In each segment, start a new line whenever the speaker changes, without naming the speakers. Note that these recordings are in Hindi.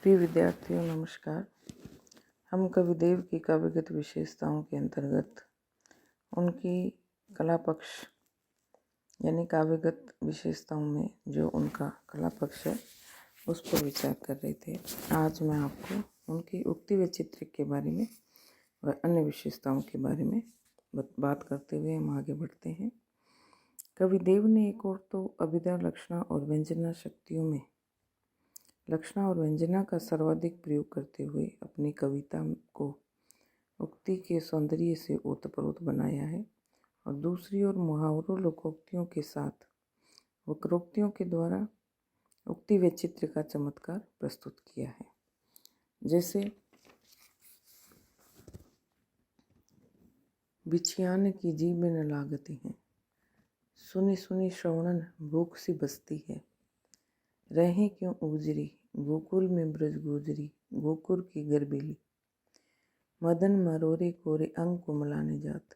प्रिय विद्यार्थियों नमस्कार। हम कविदेव की काव्यगत विशेषताओं के अंतर्गत उनकी कला पक्ष यानी काव्यगत विशेषताओं में जो उनका कला पक्ष है उस पर विचार कर रहे थे। आज मैं आपको उनकी उक्ति व चित्र के बारे में और अन्य विशेषताओं के बारे में बात करते हुए हम आगे बढ़ते हैं। कविदेव ने एक और तो अभिधा, लक्षणा और व्यंजना शक्तियों में लक्षणा और व्यंजना का सर्वाधिक प्रयोग करते हुए अपनी कविता को उक्ति के सौंदर्य से ओतप्रोत बनाया है और दूसरी ओर मुहावरों, लोकोक्तियों के साथ वक्रोक्तियों के द्वारा उक्ति व चित्र का चमत्कार प्रस्तुत किया है। जैसे बिछियान की जीभ न लागती हैं, सुनी सुनी श्रवणन भूख सी बसती है, रहें क्यों उजरी गोकुल में ब्रज गुजरी, गोकुल की गरबेली, मदन मरोरे कोरे अंग को मलाने जात,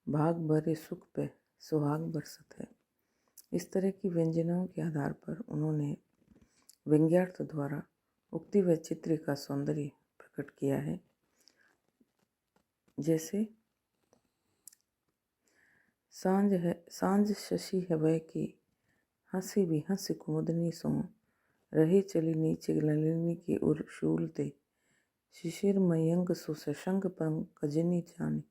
भाग भरे सुख पे सुहाग बरसत है। इस तरह की व्यंजनाओं के आधार पर उन्होंने व्यंग्यार्थ द्वारा उक्ति व चित्र का सौंदर्य प्रकट किया है। जैसे सांझ शशि हवै की हंसी भी हंसी कुमुदनी सो, रहे चली नीचे नलिनी की उर शूलते, शिशिर मयंग सो सशंक पंकजनी जाने,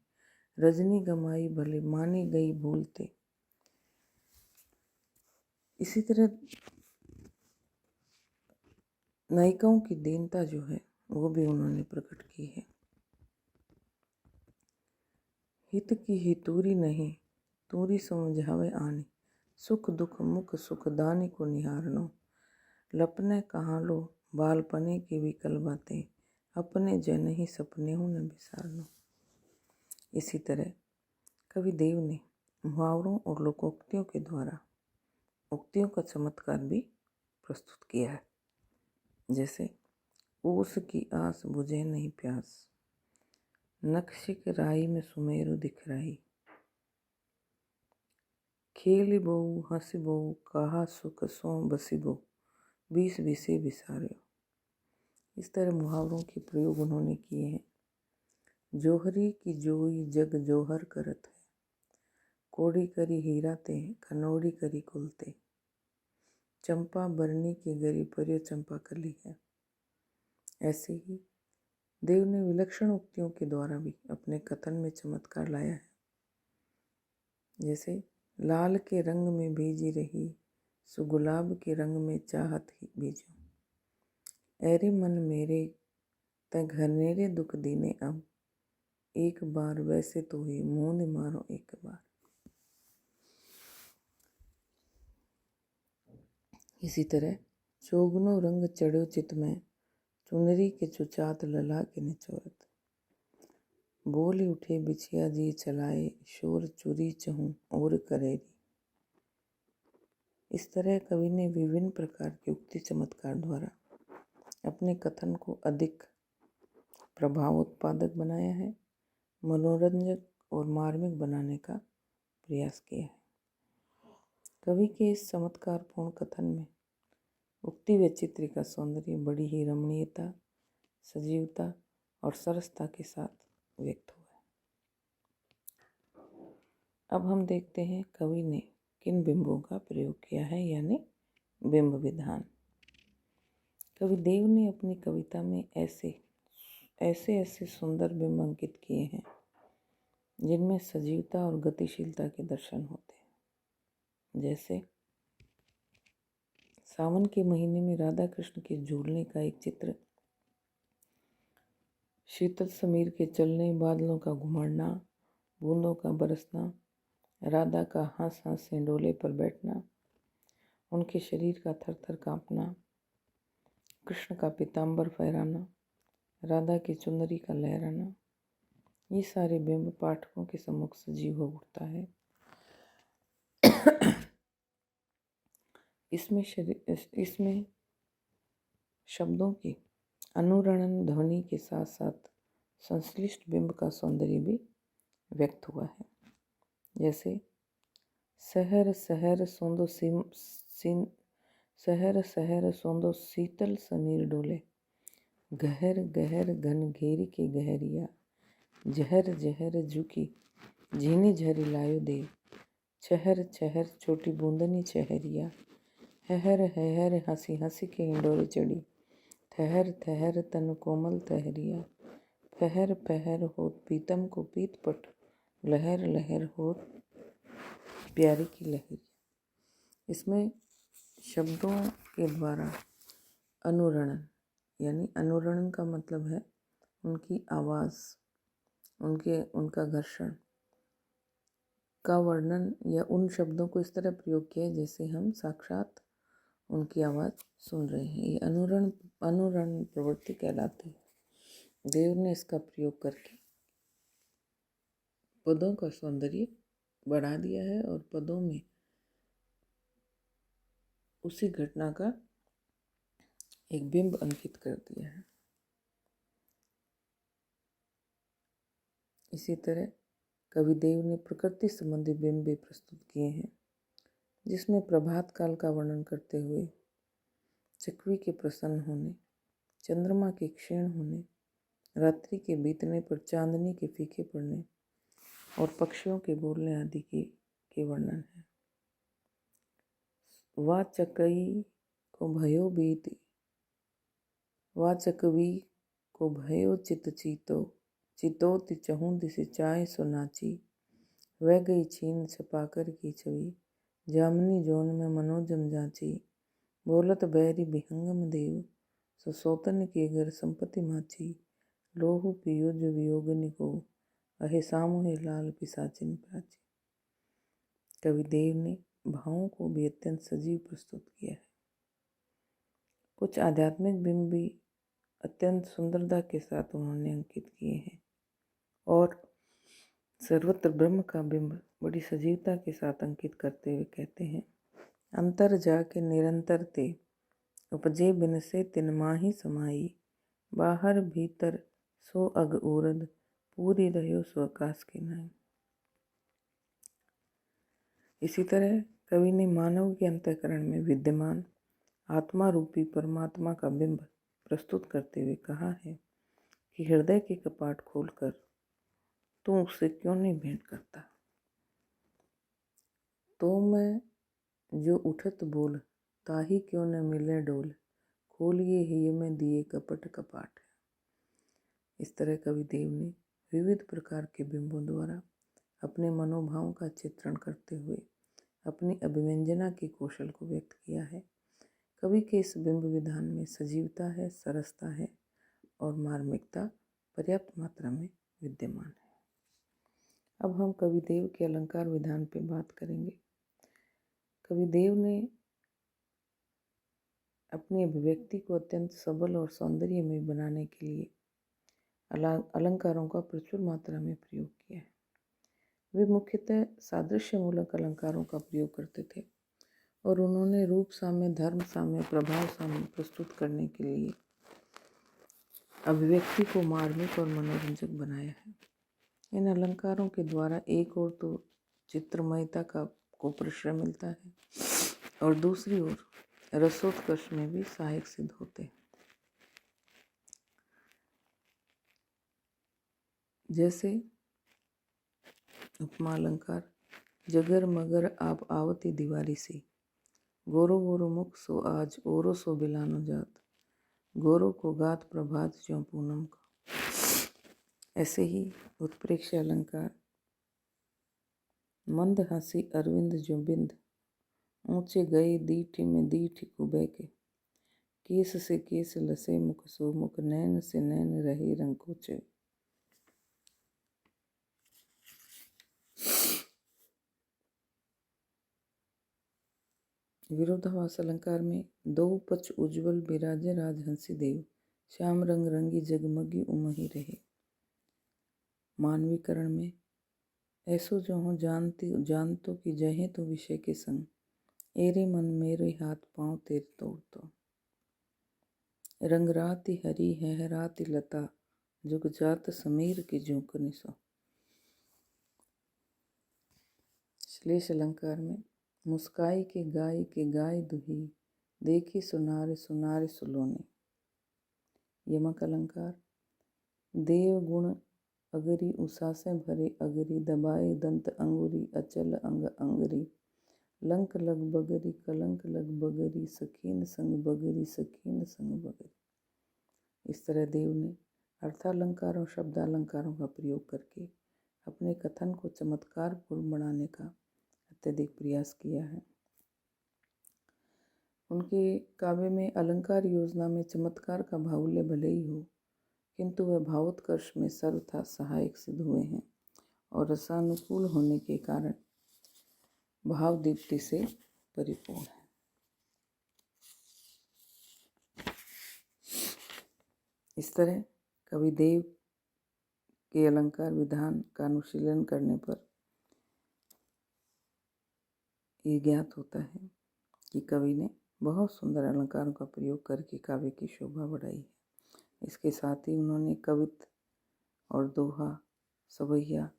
रजनी गमाई भले मानी गई भूलते। इसी तरह नायिकाओं की दीनता जो है वो भी उन्होंने प्रकट की है। हित की हितूरी नहीं तूरी समझावे आनी, सुख दुख मुख सुख दानी को निहारनो, लपने कहाँ लो बालपने की विकल बातें, अपने जन ही सपने हूँ न बिसारनो। इसी तरह कविदेव ने मुहावरों और लोकोक्तियों के द्वारा उक्तियों का चमत्कार भी प्रस्तुत किया है। जैसे ओस की आस बुझे नहीं प्यास, नक्शिक राई में सुमेरु दिखराई, खेली बहु हंसी बहु कहा सुख सो बसी बहु, बीस बिसे बिसार्यो। इस तरह मुहावरों के प्रयोग उन्होंने किए हैं। जोहरी की जोई जग जोहर करत है, कोड़ी करी हीरा ते खनोड़ी करी कुलते, चंपा बरनी की गरी पर्यो चंपा कली है। ऐसे ही देव ने विलक्षण उक्तियों के द्वारा भी अपने कथन में चमत्कार लाया है। जैसे लाल के रंग में भीजी रही, सो गुलाब के रंग में चाहत ही भीजो, ऐरे मन मेरे तै घनेरे दुख दीने अब, एक बार वैसे तो ही मूंद मारो एक बार। इसी तरह चोगनो रंग चढ़ो चित में, चुनरी के चुचात लला के निचोरत, बोली उठे बिछिया जी चलाए, शोर चुरी चहूँ और करेरी। इस तरह कवि ने विभिन्न प्रकार के उक्ति चमत्कार द्वारा अपने कथन को अधिक प्रभावोत्पादक बनाया है, मनोरंजक और मार्मिक बनाने का प्रयास किया है। कवि के इस चमत्कारपूर्ण कथन में उक्ति व चित्र का सौंदर्य बड़ी ही रमणीयता, सजीवता और सरसता के साथ व्यक्त हुआ है। अब हम देखते हैं कवि ने किन बिंबों का प्रयोग किया है, यानी बिंब विधान। कविदेव ने अपनी कविता में ऐसे सुंदर बिंब अंकित किए हैं जिनमें सजीवता और गतिशीलता के दर्शन होते हैं। जैसे सावन के महीने में राधा कृष्ण के झूलने का एक चित्र, शीतल समीर के चलने, बादलों का घुमड़ना, बूंदों का बरसना, राधा का हंस हंस डोले पर बैठना, उनके शरीर का थर थर कांपना, कृष्ण का पीताम्बर फहराना, राधा की चुनरी का लहराना, ये सारे बिंब पाठकों के सम्मुख सजीव हो उठता है। इसमें शब्दों की अनुरणन ध्वनि के साथ साथ संश्लिष्ट बिंब का सौंदर्य भी व्यक्त हुआ है। जैसे सहर सहर सोंदो सहर सहर सोंदो शीतल समीर डोले, गहर गहर घन घेरी के गहरिया, जहर जहर झुकी झीनी झरी लायो देव। छहर छहर छोटी बूंदनी छहरिया, हहर हहर हंसी हंसी के हिंडोरे चढ़ी। ठहर ठहर तन कोमल तहरिया, फहर फहर होत पीतम को पीत पट। लहर लहर होत प्यारी की लहरिया। इसमें शब्दों के द्वारा अनुरणन, यानी अनुरणन का मतलब है उनकी आवाज़, उनका घर्षण का वर्णन या उन शब्दों को इस तरह प्रयोग किया जैसे हम साक्षात उनकी आवाज़ सुन रहे हैं। ये अनुरण प्रवृत्ति कहलाती है। देव ने इसका प्रयोग करके पदों का सौंदर्य बढ़ा दिया है और पदों में उसी घटना का एक बिंब अंकित कर दिया है। इसी तरह कवि देव ने प्रकृति संबंधी बिंब भी प्रस्तुत किए हैं, जिसमें प्रभात काल का वर्णन करते हुए चकवी के प्रसन्न होने, चंद्रमा के क्षीण होने, रात्रि के बीतने पर चांदनी के फीके पड़ने और पक्षियों के बोलने आदि के वर्णन है। वा चकई को भयो बीती, वा चकवी को भयो चित चीतो, चितोति चहूँ दिसे चाय सो नाची। वह गई छीन छपाकर की छवि, जामनी जोन में मनोजम जाची। बोलत बैरी विहंगम देव, सो सोतन के घर संपत्ति माची। लोहु पियुज वियोगनि को, अहे सामुहे लाल पिसाचिन प्राची। कवि देव ने भावों को भी अत्यंत सजीव प्रस्तुत किया है। कुछ आध्यात्मिक बिंब भी अत्यंत सुंदरता के साथ उन्होंने अंकित किए हैं और सर्वत्र ब्रह्म का बिंब बड़ी सजीवता के साथ अंकित करते हुए कहते हैं, अंतर जाके निरंतर ते, उपजे बिन से तिन माही समाई। बाहर भीतर सो अग उरद, पूरी रहो सो आकाश के नाई। इसी तरह कवि ने मानव के अंतःकरण में विद्यमान आत्मा रूपी परमात्मा का बिंब प्रस्तुत करते हुए कहा है कि हृदय के कपाट खोलकर तू उससे क्यों नहीं भेंट करता। तो मैं जो उठत बोल, ताही क्यों न मिले डोल। खोलिए ही में दिए कपट कपाट। इस तरह कवि देव ने विविध प्रकार के बिंबों द्वारा अपने मनोभावों का चित्रण करते हुए अपनी अभिव्यंजना के कौशल को व्यक्त किया है। कवि के इस बिंब विधान में सजीवता है, सरसता है और मार्मिकता पर्याप्त मात्रा में विद्यमान है। अब हम कवि देव के अलंकार विधान पे बात करेंगे। कवि देव ने अपनी अभिव्यक्ति को अत्यंत सबल और सौंदर्यमय बनाने के लिए अलंकारों का प्रचुर मात्रा में प्रयोग किया है। वे मुख्यतः सादृश्यमूलक अलंकारों का प्रयोग करते थे और उन्होंने रूप साम्य, धर्म साम्य, प्रभाव साम्य प्रस्तुत करने के लिए अभिव्यक्ति को मार्मिक और मनोरंजक बनाया है। इन अलंकारों के द्वारा एक ओर तो चित्रमयता को प्रश्रय मिलता है और दूसरी ओर रसोत्कर्ष में भी सहायक सिद्ध होते हैं। जैसे उपमा अलंकार, जगर मगर आप आवती दीवारी सी। गोरो गोरो मुख सो आज ओरो सो बिलानो जात। गोरो को गात प्रभात ज्यों पूनम का। ऐसे ही उत्प्रेक्ष अलंकार, मंद हंसी अरविंद जो बिंद। ऊंचे गए दीठी में दीठी कुबे के। केस से केस लसे मुख सो मुख, नैन से नैन रहे रंग कोचे। विरोधाभास अलंकार में दो पच उज्ज्वल बिराजे राजहंसी देव। श्याम रंग रंगी जगमगी उमही रहे। मानवीकरण में ऐसो जो हो जानतो कि जहे तो विषय के संग। एरे मन मेरे हाथ पाँव तेरे तोड़ तो। रंगराति हरी है राति लता, जुग जात समीर की झोंकनी सो। श्लेष अलंकार में मुस्काई के गाय दुही। देखी सुनारे सुनारे सुलोने। यमक अलंकार। देव गुण अगरी उषा से भरे अगरी, दबाए दंत अंगुरी अचल अंग अंगरी। लंक लग बगरी कलंक लग बगरी, सखीन संग बगरी सखीन संग बगरी। इस तरह देव ने अर्थालंकार और शब्दालंकारों का प्रयोग करके अपने कथन को चमत्कारपूर्ण बनाने का अत्यधिक प्रयास किया है। उनके काव्य में अलंकार योजना में चमत्कार का बाहुल्य भले ही हो, किंतु वह भावोत्कर्ष में सर्वथा सहायक सिद्ध हुए हैं और रसानुकूल होने के कारण भाव दीप्ति से परिपूर्ण है। इस तरह कवि देव के अलंकार विधान का अनुशीलन करने पर ये ज्ञात होता है कि कवि ने बहुत सुंदर अलंकारों का प्रयोग करके काव्य की शोभा बढ़ाई है। इसके साथ ही उन्होंने कवित्त और दोहा, सवैया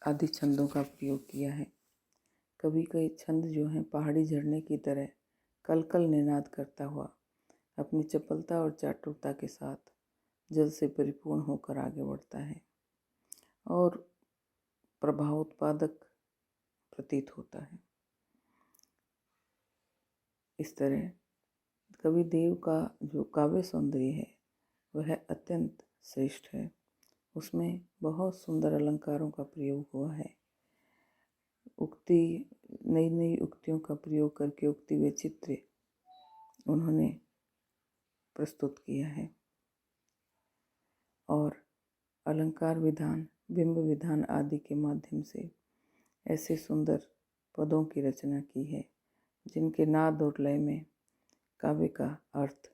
आदि छंदों का प्रयोग किया है। कवि के छंद जो हैं पहाड़ी झरने की तरह कल कल निनाद करता हुआ अपनी चपलता और चाटुरता के साथ जल से परिपूर्ण होकर आगे बढ़ता है और प्रभावोत्पादक प्रतीत होता है। इस तरह कवि देव का जो काव्य सौंदर्य है वह अत्यंत श्रेष्ठ है। उसमें बहुत सुंदर अलंकारों का प्रयोग हुआ है। नई नई उक्तियों का प्रयोग करके उक्ति वैचित्र्य उन्होंने प्रस्तुत किया है और अलंकार विधान, बिंब विधान आदि के माध्यम से ऐसे सुंदर पदों की रचना की है जिनके नाद और लय में काव्य का अर्थ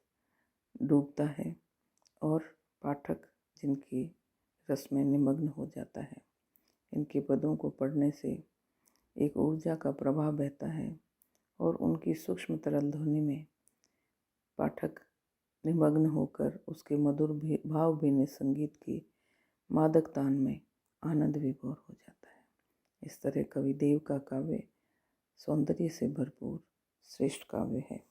डूबता है और पाठक जिनकी रस में निमग्न हो जाता है। इनके पदों को पढ़ने से एक ऊर्जा का प्रवाह बहता है और उनकी सूक्ष्म तरल ध्वनि में पाठक निमग्न होकर उसके मधुर भाव भीने संगीत की मादक तान में आनंद विभोर हो जाता है। इस तरह कवि देव का काव्य सौंदर्य से भरपूर श्रेष्ठ काव्य है।